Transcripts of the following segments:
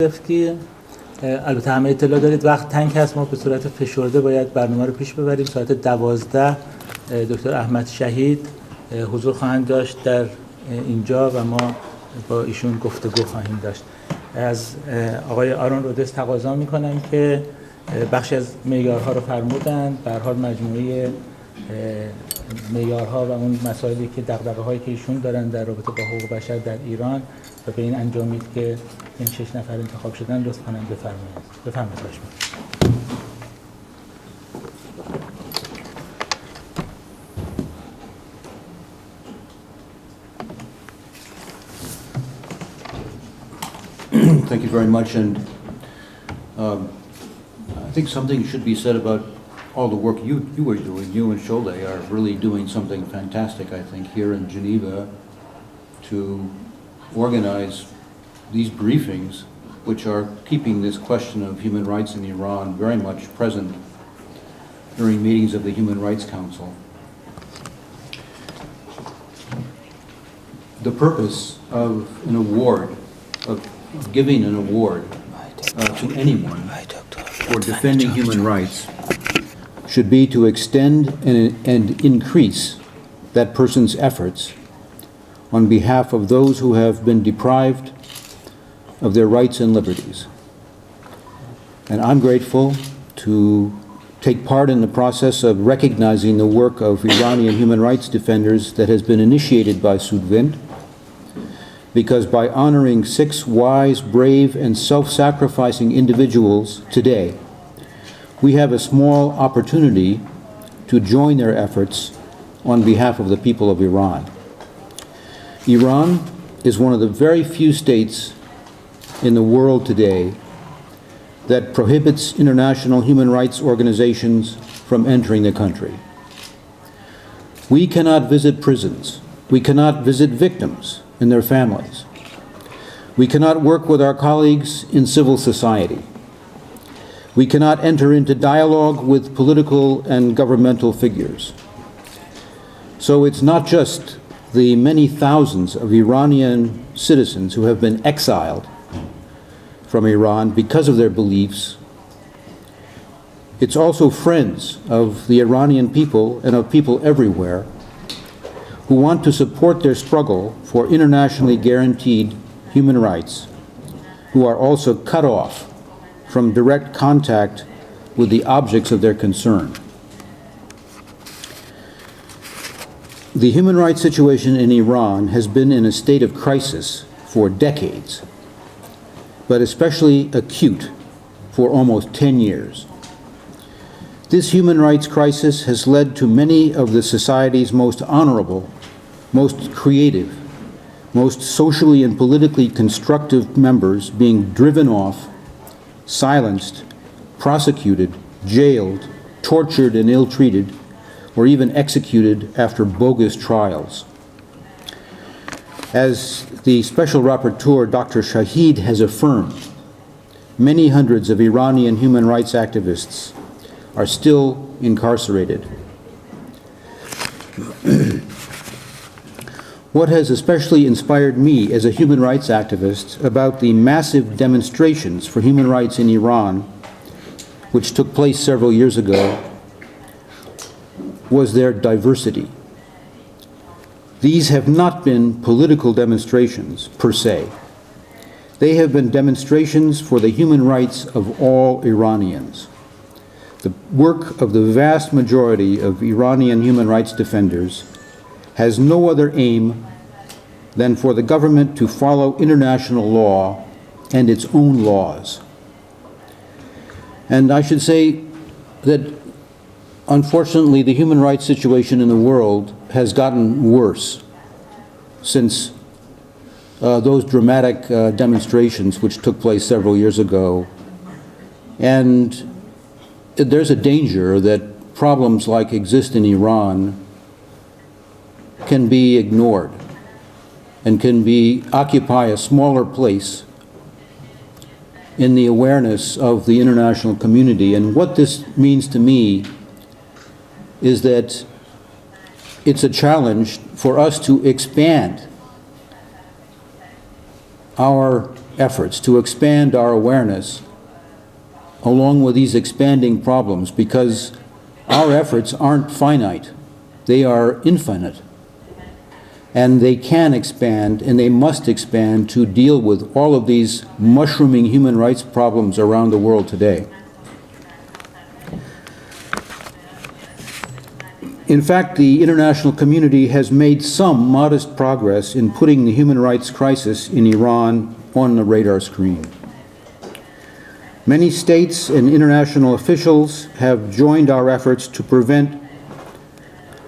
که البته همه اطلاع دارید وقت تنگ هست، ما به صورت فشرده باید برنامه رو پیش ببریم. ساعت 12 دکتر احمد شهید حضور خواهند داشت در اینجا و ما با ایشون گفتگو خواهیم داشت. از آقای آرون رودز تقاضا میکنم که بخشی از معیارها رو فرمودن، به هر حال مجموعه معیارها و اون مسائلی که دغدغه‌هایی که ایشون دارن در رابطه با حقوق بشر در ایران و به این انجامید که این 6 نفر انتخاب شدن لطف کنم بفرمایید. Thank you very much, and I think something should be said about all the work you are doing. You and Shole are really doing something fantastic, I think, here in Geneva to organize these briefings, which are keeping this question of human rights in Iran very much present during meetings of the Human Rights Council. The purpose of an award, of giving an award to anyone for defending human rights should be to extend and increase that person's efforts on behalf of those who have been deprived of their rights and liberties. And I'm grateful to take part in the process of recognizing the work of Iranian human rights defenders that has been initiated by Sudwind, because by honoring 6 wise, brave, and self-sacrificing individuals today, we have a small opportunity to join their efforts on behalf of the people of Iran. Iran is one of the very few states in the world today that prohibits international human rights organizations from entering the country. We cannot visit prisons. We cannot visit victims and their families. We cannot work with our colleagues in civil society. We cannot enter into dialogue with political and governmental figures. So it's not just the many thousands of Iranian citizens who have been exiled from Iran because of their beliefs. It's also friends of the Iranian people and of people everywhere who want to support their struggle for internationally guaranteed human rights, who are also cut off from direct contact with the objects of their concern. The human rights situation in Iran has been in a state of crisis for decades, but especially acute for almost 10 years. This human rights crisis has led to many of the society's most honorable, most creative, most socially and politically constructive members being driven off, silenced, prosecuted, jailed, tortured and ill-treated, or even executed after bogus trials. As the Special Rapporteur, Dr. Shahid, has affirmed, many hundreds of Iranian human rights activists are still incarcerated. What has especially inspired me as a human rights activist about the massive demonstrations for human rights in Iran, which took place several years ago, was their diversity. These have not been political demonstrations per se. They have been demonstrations for the human rights of all Iranians. The work of the vast majority of Iranian human rights defenders has no other aim than for the government to follow international law and its own laws. And I should say that unfortunately the human rights situation in the world has gotten worse since those dramatic demonstrations which took place several years ago. And there's a danger that problems like exist in Iran can be ignored and can occupy a smaller place in the awareness of the international community. And what this means to me is that it's a challenge for us to expand our efforts to expand our awareness along with these expanding problems, because our efforts aren't finite, they are infinite. And they can expand, and they must expand to deal with all of these mushrooming human rights problems around the world today. In fact, the international community has made some modest progress in putting the human rights crisis in Iran on the radar screen. Many states and international officials have joined our efforts to prevent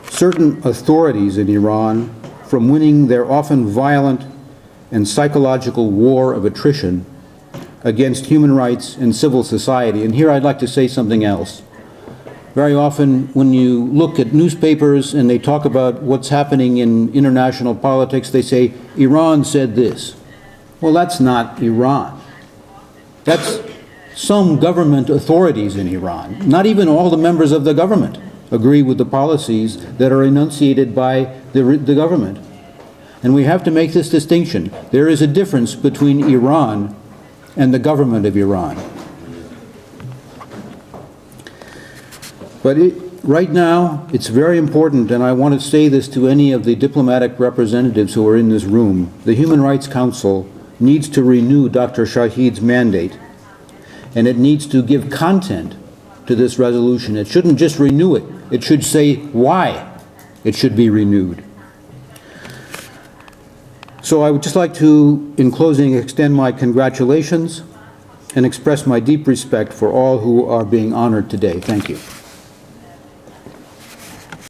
certain authorities in Iran from winning their often violent and psychological war of attrition against human rights and civil society. And here I'd like to say something else. Very often when you look at newspapers and they talk about what's happening in international politics, they say, Iran said this. Well, that's not Iran. That's some government authorities in Iran. Not even all the members of the government agree with the policies that are enunciated by the government. And we have to make this distinction. There is a difference between Iran and the government of Iran. But right now, it's very important, and I want to say this to any of the diplomatic representatives who are in this room, the Human Rights Council needs to renew Dr. Shahid's mandate, and it needs to give content to this resolution. It shouldn't just renew it. It should say why it should be renewed. So I would just like to, in closing, extend my congratulations and express my deep respect for all who are being honored today. Thank you.